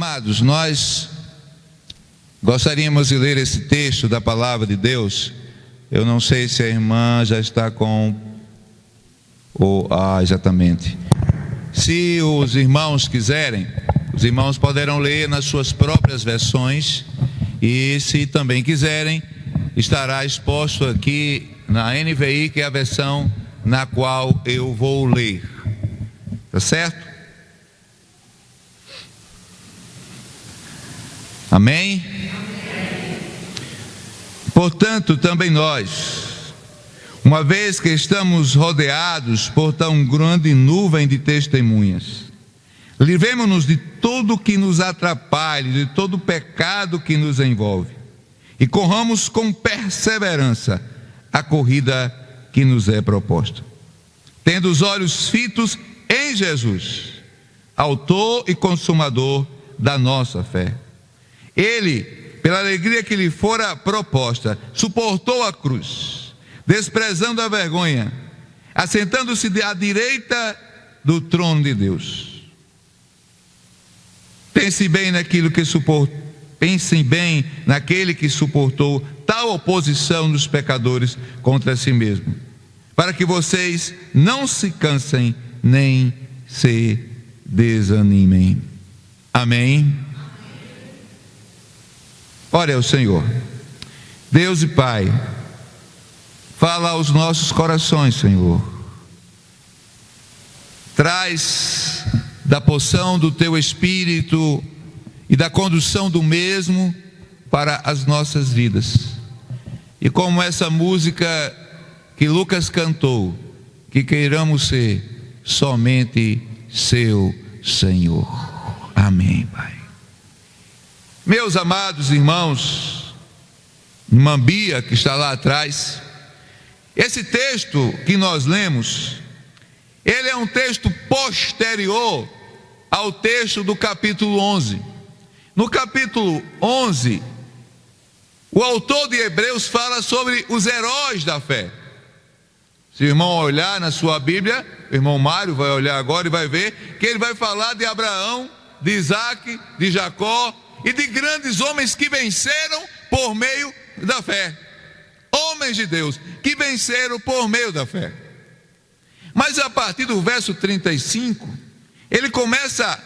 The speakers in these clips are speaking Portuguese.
Amados, nós gostaríamos de ler esse texto da palavra de Deus. Eu não sei se a irmã já está com... exatamente. Se os irmãos quiserem, os irmãos poderão ler nas suas próprias versões. E se também quiserem, estará exposto aqui na NVI, que é a versão na qual eu vou ler. Tá certo? Amém? Portanto, também nós, uma vez que estamos rodeados por tão grande nuvem de testemunhas, livremo-nos de tudo que nos atrapalhe, de todo pecado que nos envolve, e corramos com perseverança a corrida que nos é proposta, tendo os olhos fitos em Jesus, autor e consumador da nossa fé. Ele, pela alegria que lhe fora proposta, suportou a cruz, desprezando a vergonha, assentando-se à direita do trono de Deus. Pensem bem naquele que suportou tal oposição dos pecadores contra si mesmo, para que vocês não se cansem nem se desanimem. Amém? Ore ao Senhor. Deus e Pai, fala aos nossos corações, Senhor. Traz da porção do Teu Espírito e da condução do mesmo para as nossas vidas. E como essa música que Lucas cantou, que queiramos ser somente Seu Senhor. Amém, Pai. Meus amados irmãos, irmã Bia, que está lá atrás, esse texto que nós lemos, ele é um texto posterior ao texto do capítulo 11. No capítulo 11, o autor de Hebreus fala sobre os heróis da fé. Se o irmão olhar na sua Bíblia, o irmão Mário vai olhar agora e vai ver que ele vai falar de Abraão, de Isaac, de Jacó e de grandes homens que venceram por meio da fé. Homens de Deus que venceram por meio da fé. Mas a partir do verso 35, ele começa a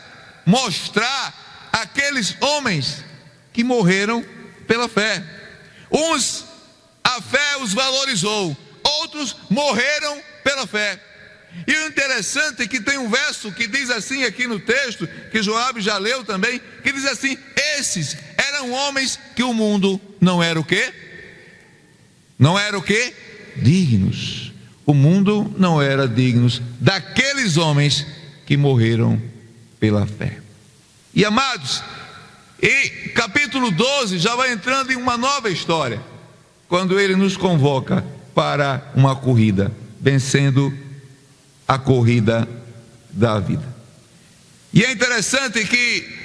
mostrar aqueles homens que morreram pela fé. Uns, a fé os valorizou, outros morreram pela fé. E o interessante é que tem um verso que diz assim aqui no texto, que Joabe já leu também, que diz assim: esses eram homens que o mundo não era o quê? Não era o quê? Dignos. O mundo não era dignos daqueles homens que morreram pela fé. E amados, e capítulo 12 já vai entrando em uma nova história, quando ele nos convoca para uma corrida, vencendo a corrida da vida. E é interessante que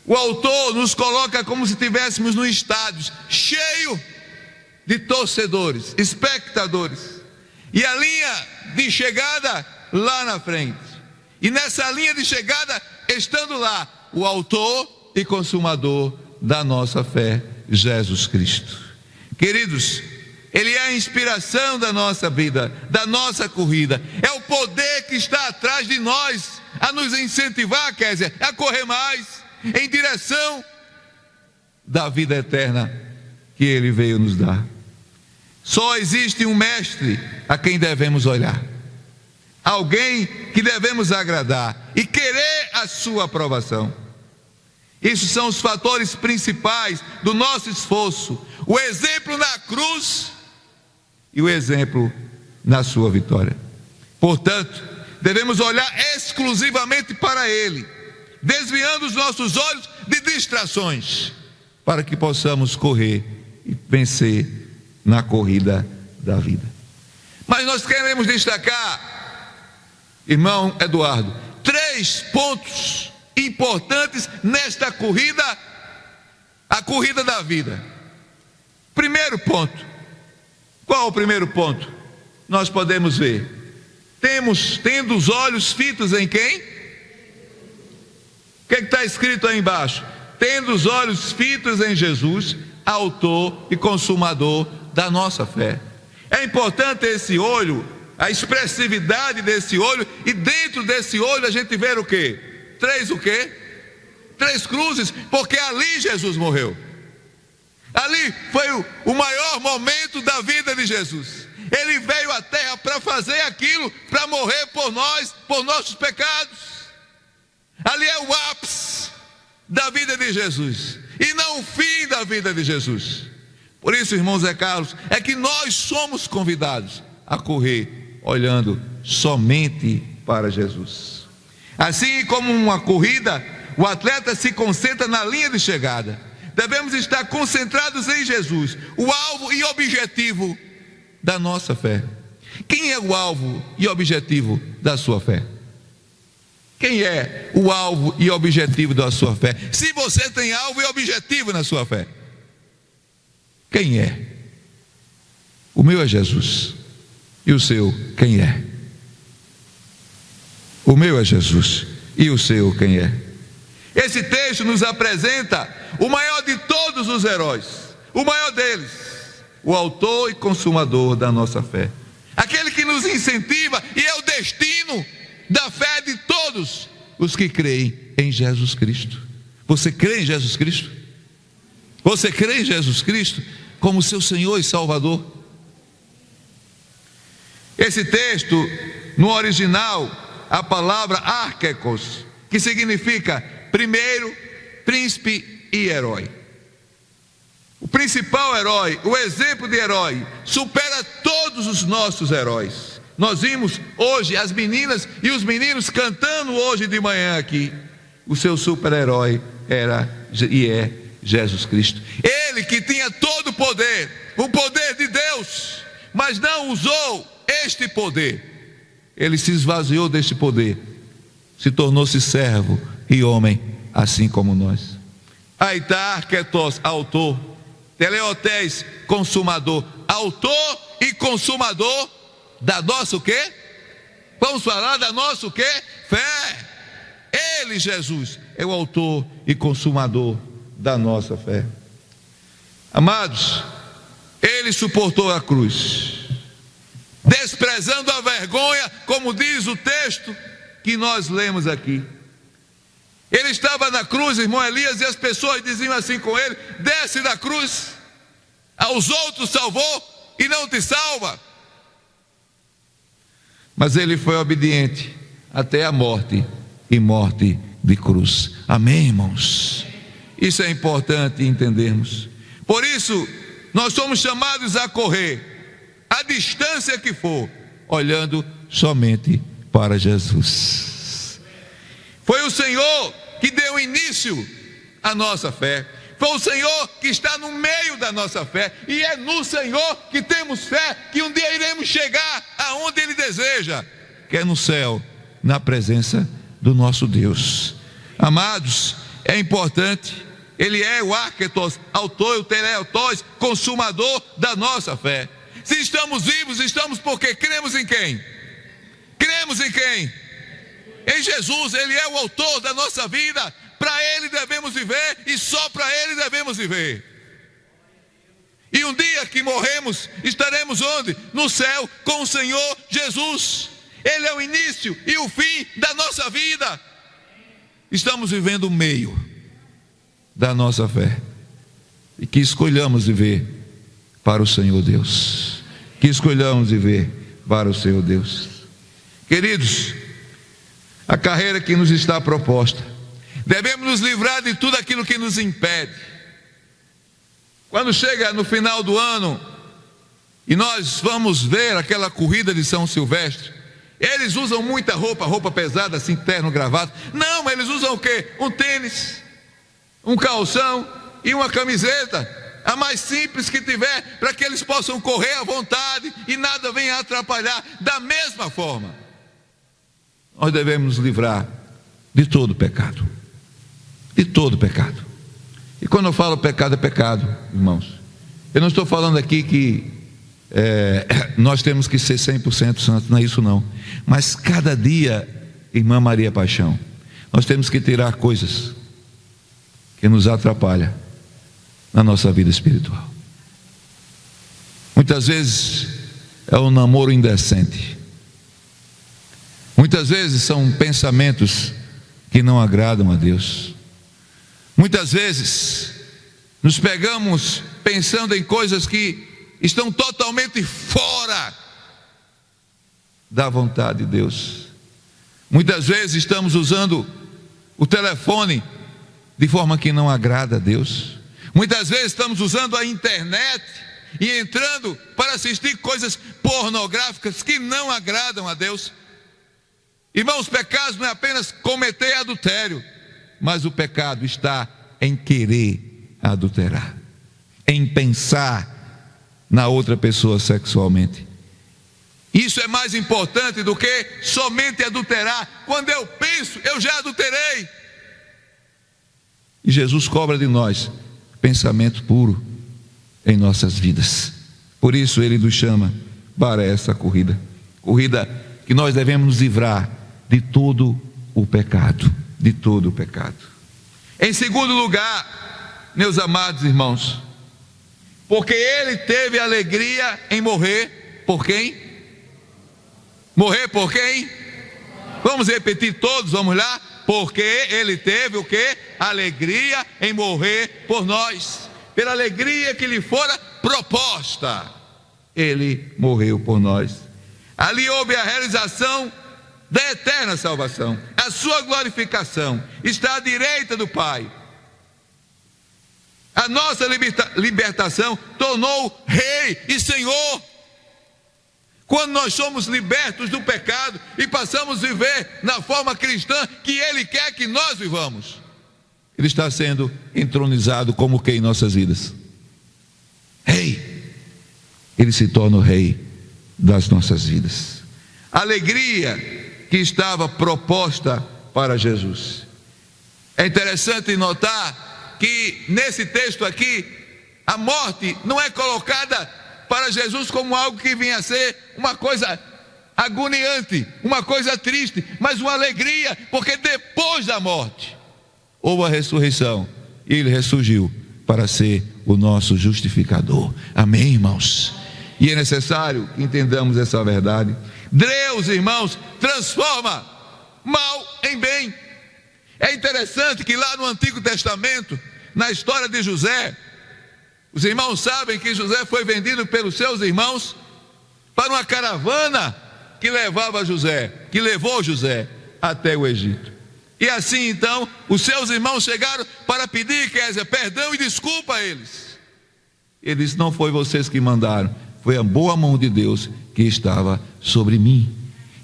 o autor nos coloca como se estivéssemos num estádio cheio de torcedores, espectadores, e a linha de chegada lá na frente. E nessa linha de chegada, estando lá, o autor e consumador da nossa fé, Jesus Cristo. Queridos, Ele é a inspiração da nossa vida, da nossa corrida. É o poder que está atrás de nós, a nos incentivar, Kézia, a correr mais, em direção da vida eterna que Ele veio nos dar. Só existe um mestre a quem devemos olhar, alguém que devemos agradar e querer a sua aprovação. Isso são os fatores principais do nosso esforço: o exemplo na cruz e o exemplo na sua vitória. Portanto, devemos olhar exclusivamente para Ele, desviando os nossos olhos de distrações, para que possamos correr e vencer na corrida da vida. Mas nós queremos destacar, irmão Eduardo, 3 pontos importantes nesta corrida, a corrida da vida. Primeiro ponto. Qual o primeiro ponto? Nós podemos ver, tendo os olhos fitos em quem? O que está escrito aí embaixo? Tendo os olhos fitos em Jesus, autor e consumador da nossa fé. É importante esse olho, a expressividade desse olho, e dentro desse olho a gente vê o quê? Três cruzes, porque ali Jesus morreu. Ali foi o maior momento da vida de Jesus. Ele veio à terra para fazer aquilo, para morrer por nós, por nossos pecados. Ali é o ápice da vida de Jesus, e não o fim da vida de Jesus. Por isso, irmão Zé Carlos, é que nós somos convidados a correr olhando somente para Jesus. Assim como uma corrida, o atleta se concentra na linha de chegada. Devemos estar concentrados em Jesus, o alvo e objetivo da nossa fé. Quem é o alvo e objetivo da sua fé? Quem é o alvo e objetivo da sua fé? Se você tem alvo e objetivo na sua fé, quem é? O meu é Jesus. E o seu, quem é? O meu é Jesus. E o seu, quem é? Esse texto nos apresenta o maior de todos os heróis, o maior deles, o autor e consumador da nossa fé, aquele que nos incentiva e é o destino da fé de todos os que creem em Jesus Cristo. Você crê em Jesus Cristo? Você crê em Jesus Cristo como seu Senhor e Salvador? Esse texto, no original, a palavra arquekos, que significa primeiro, príncipe e herói. O principal herói, o exemplo de herói, supera todos os nossos heróis. Nós vimos hoje as meninas e os meninos cantando hoje de manhã aqui. O seu super-herói era e é Jesus Cristo. Ele que tinha todo o poder de Deus, mas não usou este poder. Ele se esvaziou deste poder, se tornou-se servo e homem, assim como nós. Aitá, arquetos, autor. Teleotés, consumador. Autor e consumador da nossa o quê? Vamos falar da nossa o quê? Fé. Ele, Jesus, é o autor e consumador da nossa fé. Amados, ele suportou a cruz, desprezando a vergonha, como diz o texto que nós lemos aqui. Ele estava na cruz, irmão Elias, e as pessoas diziam assim com ele: desce da cruz, aos outros salvou e não te salva. Mas ele foi obediente até a morte, e morte de cruz. Amém, irmãos? Isso é importante entendermos. Por isso, nós somos chamados a correr, a distância que for, olhando somente para Jesus. Foi o Senhor que deu início à nossa fé. Foi o Senhor que está no meio da nossa fé. E é no Senhor que temos fé que um dia iremos chegar aonde Ele deseja, que é no céu, na presença do nosso Deus. Amados, é importante. Ele é o arquetos, autor e o teleotos, consumador da nossa fé. Se estamos vivos, estamos porque cremos em quem? Cremos em quem? Em Jesus. Ele é o autor da nossa vida. Para Ele devemos viver e só para Ele devemos viver. E um dia que morremos, estaremos onde? No céu com o Senhor Jesus. Ele é o início e o fim da nossa vida. Estamos vivendo o meio da nossa fé, e que escolhamos viver para o Senhor Deus, que escolhamos viver para o Senhor Deus. Queridos, a carreira que nos está proposta, devemos nos livrar de tudo aquilo que nos impede. Quando chega no final do ano e nós vamos ver aquela corrida de São Silvestre, eles usam muita roupa pesada, assim, terno, gravata. Não, eles usam o quê? Um tênis, um calção e uma camiseta, a mais simples que tiver, para que eles possam correr à vontade e nada venha atrapalhar. Da mesma forma, nós devemos nos livrar de todo pecado, de todo pecado. E quando eu falo pecado, é pecado, irmãos. Eu não estou falando aqui que nós temos que ser 100% santos, não é isso não. Mas cada dia, irmã Maria Paixão, nós temos que tirar coisas que nos atrapalham na nossa vida espiritual. Muitas vezes é um namoro indecente. Muitas vezes são pensamentos que não agradam a Deus. Muitas vezes nos pegamos pensando em coisas que estão totalmente fora da vontade de Deus. Muitas vezes estamos usando o telefone de forma que não agrada a Deus. Muitas vezes estamos usando a internet e entrando para assistir coisas pornográficas que não agradam a Deus. Irmãos, pecados não é apenas cometer adultério, mas o pecado está em querer adulterar, em pensar na outra pessoa sexualmente. Isso é mais importante do que somente adulterar. Quando eu penso, eu já adulterei. E Jesus cobra de nós pensamento puro em nossas vidas. Por isso Ele nos chama para essa corrida que nós devemos nos livrar de todo o pecado, de todo o pecado. Em segundo lugar, meus amados irmãos, porque Ele teve alegria em morrer por quem? Morrer por quem? Vamos repetir todos, vamos lá. Porque Ele teve o quê? Alegria em morrer por nós. Pela alegria que lhe fora proposta, Ele morreu por nós. Ali houve a realização da eterna salvação. A sua glorificação está à direita do Pai. A nossa libertação tornou Rei e Senhor. Quando nós somos libertos do pecado e passamos a viver na forma cristã que Ele quer que nós vivamos, Ele está sendo entronizado como quem em nossas vidas? Rei. Ele se torna o Rei das nossas vidas. A alegria que estava proposta para Jesus. É interessante notar que nesse texto aqui, a morte não é colocada para Jesus como algo que vinha a ser uma coisa agoniante, uma coisa triste, mas uma alegria, porque depois da morte houve a ressurreição e Ele ressurgiu para ser o nosso justificador. Amém, irmãos? E é necessário que entendamos essa verdade. Deus, irmãos, transforma mal em bem. É interessante que lá no Antigo Testamento, na história de José, os irmãos sabem que José foi vendido pelos seus irmãos para uma caravana que levou José até o Egito. E assim então, os seus irmãos chegaram para pedir, perdão e desculpa a eles. Ele disse: não foi vocês que mandaram, foi a boa mão de Deus que estava sobre mim.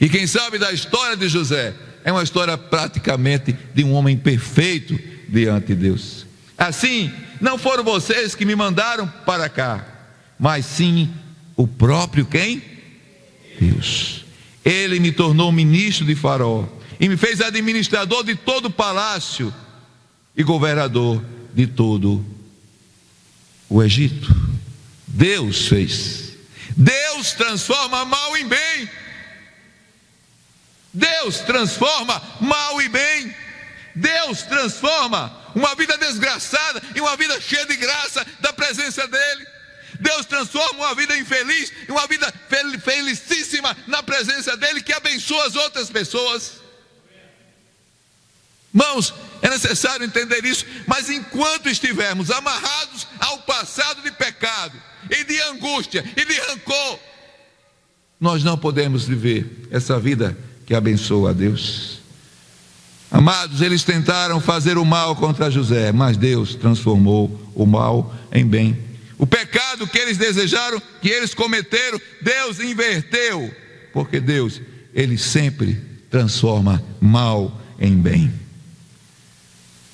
E quem sabe da história de José, é uma história praticamente de um homem perfeito diante de Deus. Assim, não foram vocês que me mandaram para cá, mas sim o próprio quem? Deus. Ele me tornou ministro de Faraó e me fez administrador de todo o palácio e governador de todo o Egito. Deus fez. Deus transforma mal em bem. Deus transforma mal em bem. Deus transforma uma vida desgraçada em uma vida cheia de graça da presença dEle. Deus transforma uma vida infeliz em uma vida felicíssima na presença dEle, que abençoa as outras pessoas. Irmãos, é necessário entender isso, mas enquanto estivermos amarrados ao passado de pecado e de angústia e de rancor, nós não podemos viver essa vida que abençoa a Deus. Amados, eles tentaram fazer o mal contra José, mas Deus transformou o mal em bem. O pecado que eles desejaram, que eles cometeram, Deus inverteu, porque Deus, Ele sempre transforma mal em bem.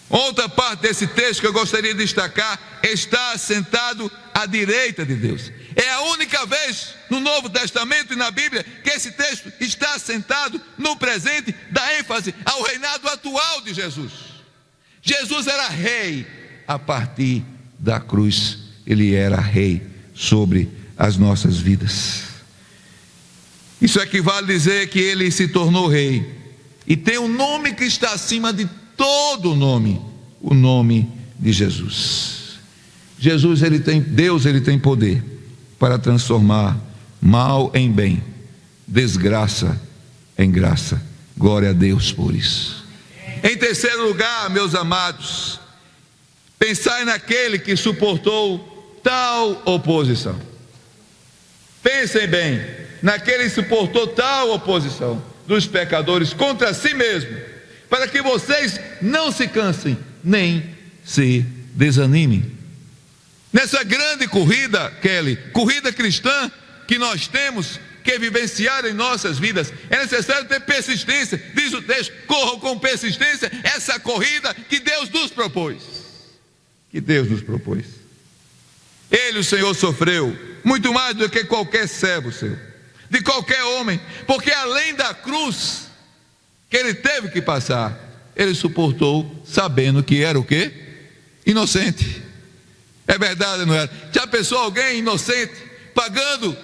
Outra parte desse texto que eu gostaria de destacar: está sentado à direita de Deus. É a única vez no Novo Testamento e na Bíblia que esse texto está sentado no presente, dá ênfase ao reinado atual de Jesus. Jesus era rei a partir da cruz. Ele era rei sobre as nossas vidas. Isso equivale a dizer que Ele se tornou rei e tem um nome que está acima de todo nome, o nome de Jesus. Deus tem poder para transformar mal em bem, desgraça em graça. Glória a Deus por isso. Em terceiro lugar, meus amados, pensai naquele que suportou tal oposição. Pensem bem, naquele que suportou tal oposição dos pecadores contra si mesmo, para que vocês não se cansem, nem se desanimem. Nessa grande corrida, Kelly, corrida cristã que nós temos que vivenciar em nossas vidas, é necessário ter persistência. Diz o texto: corram com persistência essa corrida que Deus nos propôs. Que Deus nos propôs. Ele, o Senhor, sofreu muito mais do que qualquer servo seu, de qualquer homem, porque além da cruz que ele teve que passar, ele suportou sabendo que era o quê? Inocente. É verdade, não era? Já pensou alguém inocente pagando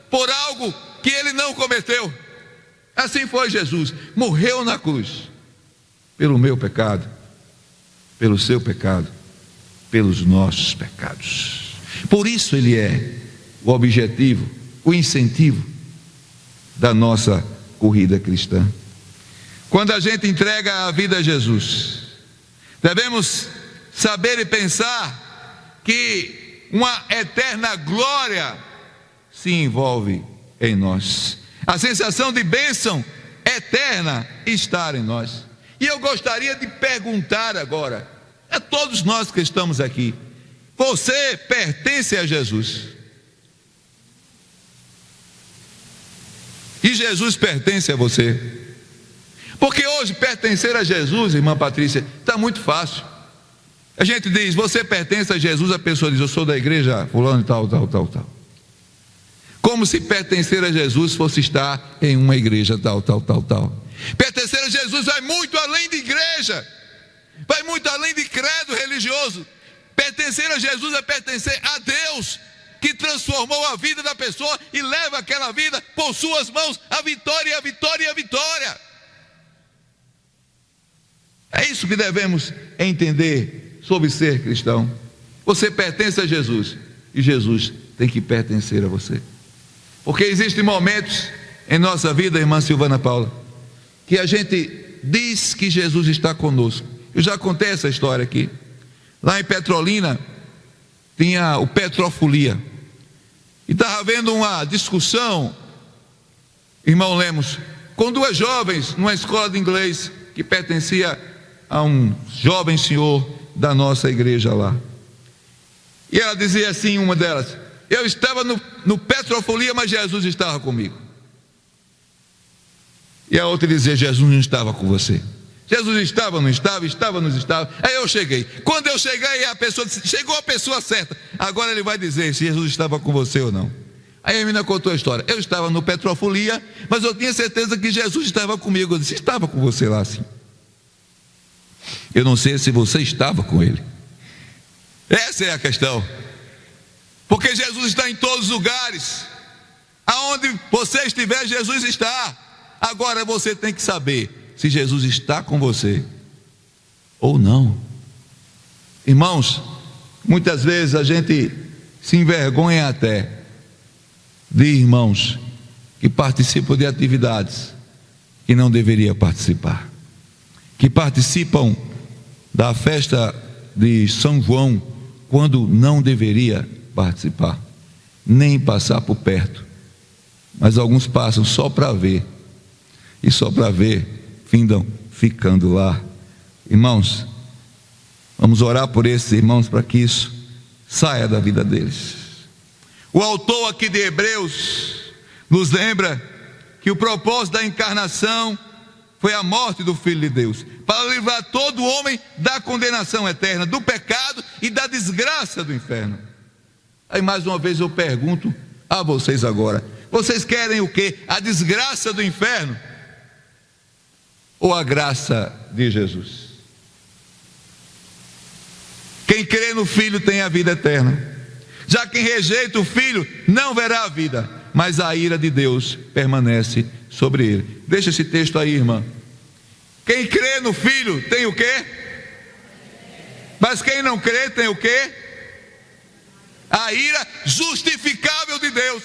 por algo que ele não cometeu? Assim foi Jesus, morreu na cruz pelo meu pecado, pelo seu pecado, pelos nossos pecados. Por isso ele é o objetivo, o incentivo da nossa corrida cristã. Quando a gente entrega a vida a Jesus, devemos saber e pensar que uma eterna glória se envolve em nós. A sensação de bênção eterna está em nós. E eu gostaria de perguntar agora a todos nós que estamos aqui: você pertence a Jesus? E Jesus pertence a você? Porque hoje pertencer a Jesus, irmã Patrícia, está muito fácil. A gente diz: você pertence a Jesus, a pessoa diz: eu sou da igreja fulano e tal. Como se pertencer a Jesus fosse estar em uma igreja tal. Pertencer a Jesus vai muito além de igreja, vai muito além de credo religioso. Pertencer a Jesus é pertencer a Deus, que transformou a vida da pessoa e leva aquela vida por suas mãos a vitória, a vitória, a vitória. É isso que devemos entender sobre ser cristão. Você pertence a Jesus e Jesus tem que pertencer a você. Porque existem momentos em nossa vida, irmã Silvana Paula, que a gente diz que Jesus está conosco. Eu já contei essa história aqui. Lá em Petrolina tinha o Petrofolia, e estava havendo uma discussão, irmão Lemos, com duas jovens numa escola de inglês que pertencia a um jovem senhor da nossa igreja lá. E ela dizia assim, uma delas: eu estava no Petrofolia, mas Jesus estava comigo. E a outra dizia: Jesus não estava com você. Jesus estava, não estava, estava, não estava. Aí eu cheguei. Quando eu cheguei, a pessoa disse: chegou a pessoa certa. Agora ele vai dizer se Jesus estava com você ou não. Aí a menina contou a história: eu estava no Petrofolia, mas eu tinha certeza que Jesus estava comigo. Eu disse: estava com você lá sim. Eu não sei se você estava com ele. Essa é a questão. Porque Jesus está em todos os lugares. Aonde você estiver, Jesus está. Agora você tem que saber se Jesus está com você ou não. Irmãos, muitas vezes a gente se envergonha até de irmãos que participam de atividades que não deveria participar, que participam da festa de São João quando não deveria participar, nem passar por perto. Mas alguns passam só para ver, e só para ver findam ficando lá. Irmãos, vamos orar por esses irmãos para que isso saia da vida deles. O autor aqui de Hebreus nos lembra que o propósito da encarnação foi a morte do Filho de Deus, para livrar todo homem da condenação eterna, do pecado e da desgraça do inferno. Aí mais uma vez eu pergunto a vocês agora: vocês querem o quê? A desgraça do inferno ou a graça de Jesus? Quem crê no Filho tem a vida eterna. Já quem rejeita o Filho não verá a vida, mas a ira de Deus permanece sobre ele. Deixa esse texto aí, irmã. Quem crê no Filho tem o quê? Mas quem não crê tem o quê? A ira justificável de Deus.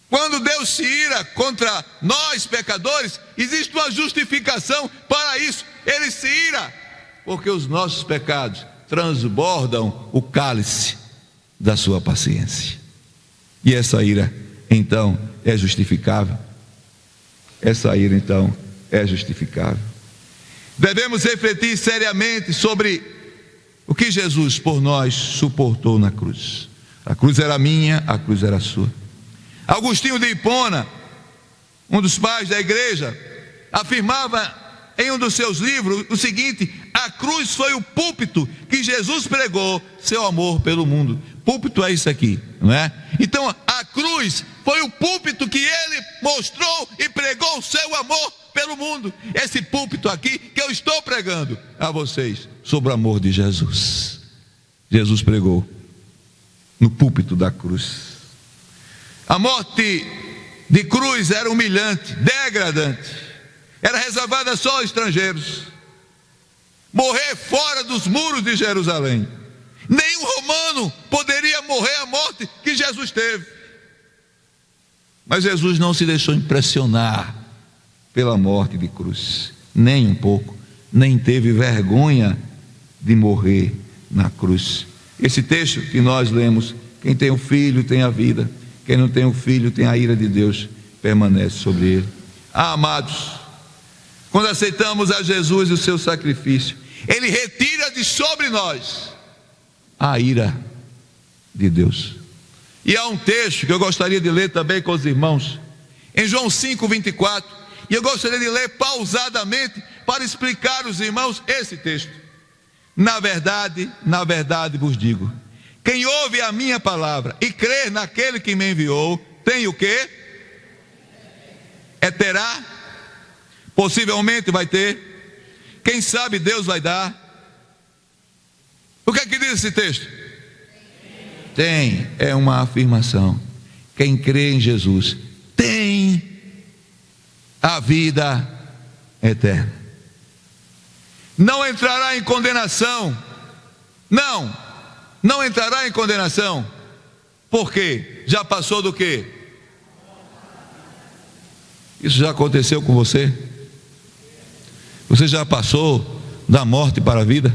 Quando Deus se ira contra nós pecadores, existe uma justificação para isso. Ele se ira porque os nossos pecados transbordam o cálice da sua paciência. E essa ira, então, é justificável. Essa ira, então, é justificável. Devemos refletir seriamente sobre o que Jesus por nós suportou na cruz. A cruz era minha, a cruz era sua. Agostinho de Hipona, um dos pais da igreja, afirmava em um dos seus livros o seguinte: a cruz foi o púlpito que Jesus pregou seu amor pelo mundo. Púlpito é isso aqui, não é? Então a cruz foi o púlpito que ele mostrou e pregou o seu amor pelo mundo. Esse púlpito aqui que eu estou pregando a vocês sobre o amor de Jesus. Jesus pregou no púlpito da cruz. A morte de cruz era humilhante, degradante, era reservada só aos estrangeiros. Morrer fora dos muros de Jerusalém. Nenhum romano poderia morrer a morte que Jesus teve. Mas Jesus não se deixou impressionar pela morte de cruz, nem um pouco, nem teve vergonha de morrer na cruz. Esse texto que nós lemos: quem tem o Filho tem a vida, quem não tem o Filho tem a ira de Deus, permanece sobre ele. Amados, quando aceitamos a Jesus e o seu sacrifício, ele retira de sobre nós a ira de Deus. E há um texto que eu gostaria de ler também com os irmãos, em João 5:24, e eu gostaria de ler pausadamente para explicar aos irmãos esse texto. Na verdade vos digo: quem ouve a minha palavra e crer naquele que me enviou, tem o quê? Terá, possivelmente vai ter, quem sabe Deus vai dar. O que é que diz esse texto? Tem, é uma afirmação. Quem crê em Jesus tem a vida eterna. Não entrará em condenação. Não entrará em condenação. Por quê? Já passou do quê? Isso já aconteceu com você? Você já passou da morte para a vida?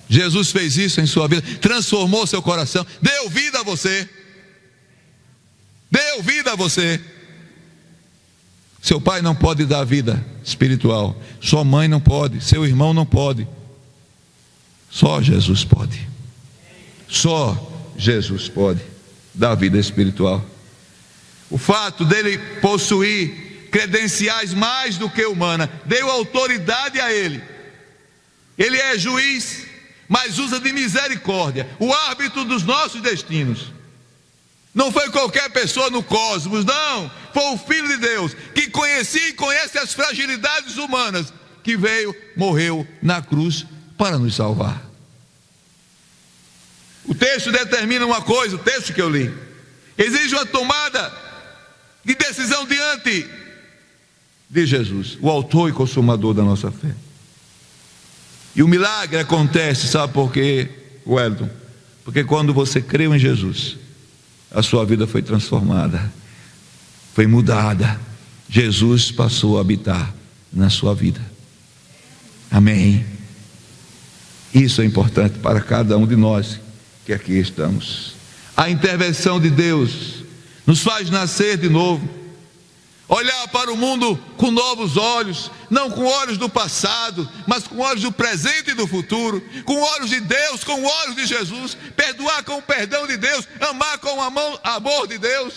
Jesus fez isso em sua vida, transformou seu coração, deu vida a você. Deu vida a você. Seu pai não pode dar vida espiritual, sua mãe não pode, seu irmão não pode. Só Jesus pode. Só Jesus pode dar vida espiritual. O fato dele possuir credenciais mais do que humana deu autoridade a ele. Ele é juiz, mas usa de misericórdia, o árbitro dos nossos destinos. Não foi qualquer pessoa no cosmos, não. Foi o Filho de Deus, que conhecia e conhece as fragilidades humanas, que veio, morreu na cruz para nos salvar. O texto determina uma coisa, o texto que eu li exige uma tomada de decisão diante de Jesus, o autor e consumador da nossa fé. E o milagre acontece, sabe por quê, Wellington? Porque quando você creu em Jesus, a sua vida foi transformada, foi mudada. Jesus passou a habitar na sua vida. Amém. Isso é importante para cada um de nós que aqui estamos. A intervenção de Deus nos faz nascer de novo, olhar para o mundo com novos olhos, não com olhos do passado, mas com olhos do presente e do futuro, com olhos de Deus, com olhos de Jesus, perdoar com o perdão de Deus, amar com o amor de Deus.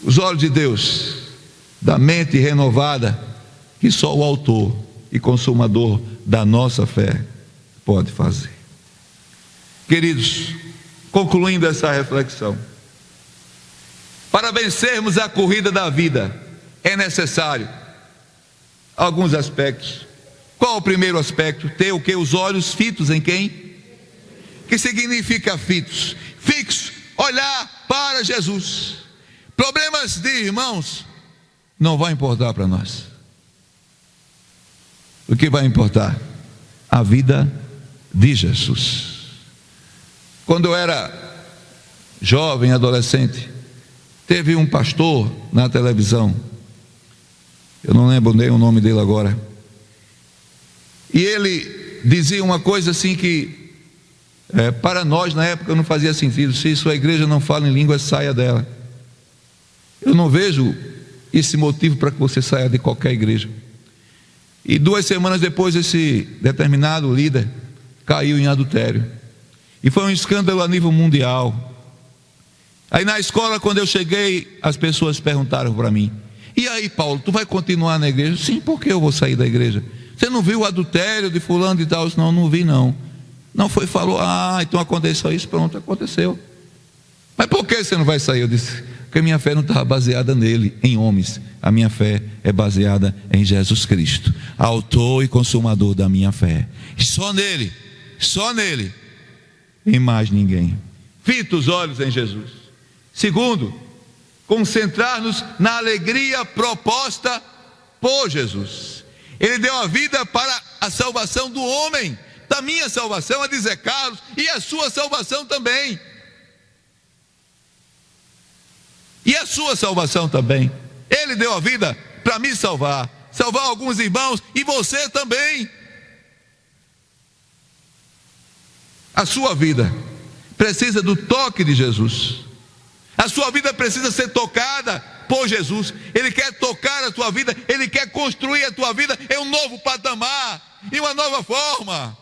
Os olhos de Deus, da mente renovada, que só o autor e consumador da nossa fé pode fazer. Queridos, concluindo essa reflexão, para vencermos a corrida da vida, é necessário alguns aspectos. Qual o primeiro aspecto? Ter o que? Os olhos fitos em quem? Que significa fitos? Fixo, olhar para Jesus. Problemas de irmãos não vai importar para nós. O que vai importar? A vida de Jesus. Quando eu era jovem, adolescente, teve um pastor na televisão, eu não lembro nem o nome dele agora, e ele dizia uma coisa assim que para nós na época não fazia sentido: se sua igreja não fala em língua, saia dela. Eu não vejo esse motivo para que você saia de qualquer igreja. E 2 semanas depois, esse determinado líder caiu em adultério, e foi um escândalo a nível mundial. Aí na escola, quando eu cheguei, as pessoas perguntaram para mim: e aí, Paulo, tu vai continuar na igreja? Sim, por que eu vou sair da igreja? Você não viu o adultério de fulano e tal? Não, não vi não. Não foi, falou, então aconteceu isso, pronto, aconteceu. Mas por que você não vai sair? Eu disse, porque minha fé não estava baseada nele, em homens. A minha fé é baseada em Jesus Cristo, autor e consumador da minha fé. Só nele, em mais ninguém. Fita os olhos em Jesus. Segundo, concentrar-nos na alegria proposta por Jesus. Ele deu a vida para a salvação do homem, da minha salvação, a de Zé Carlos, e a sua salvação também. E a sua salvação também. Ele deu a vida para me salvar alguns irmãos, e você também. A sua vida precisa do toque de Jesus. A sua vida precisa ser tocada por Jesus. Ele quer tocar a tua vida, Ele quer construir a tua vida em um novo patamar, em uma nova forma.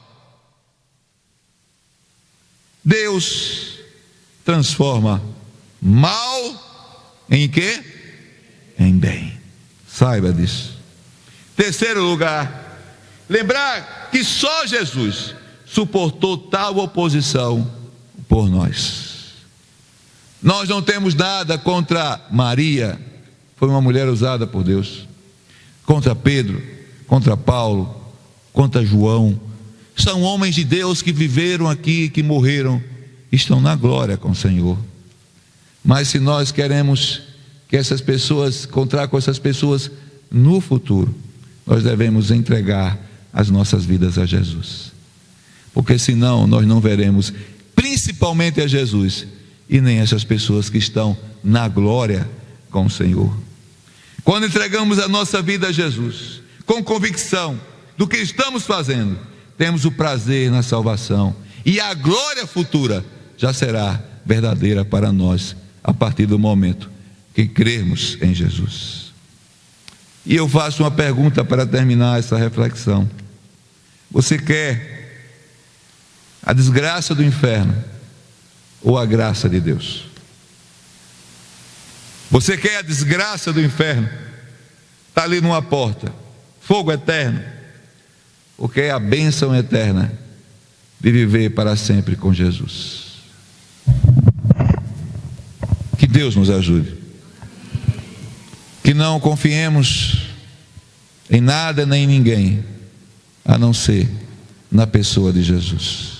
Deus transforma mal em quê? Em bem. Saiba disso. Terceiro lugar, lembrar que só Jesus suportou tal oposição por nós. Nós não temos nada contra Maria, foi uma mulher usada por Deus, contra Pedro, contra Paulo, contra João. São homens de Deus que viveram aqui, que morreram, estão na glória com o Senhor. Mas se nós queremos que essas pessoas, encontrar com essas pessoas no futuro, nós devemos entregar as nossas vidas a Jesus, porque senão nós não veremos principalmente a Jesus e nem essas pessoas que estão na glória com o Senhor. Quando entregamos a nossa vida a Jesus, com convicção do que estamos fazendo, temos o prazer na salvação, e a glória futura já será verdadeira para nós, a partir do momento que crermos em Jesus. E eu faço uma pergunta para terminar essa reflexão: você quer a desgraça do inferno ou a graça de Deus? Você quer a desgraça do inferno, está ali numa porta, fogo eterno, ou quer a bênção eterna de viver para sempre com Jesus? Que Deus nos ajude, que não confiemos em nada nem em ninguém, a não ser na pessoa de Jesus.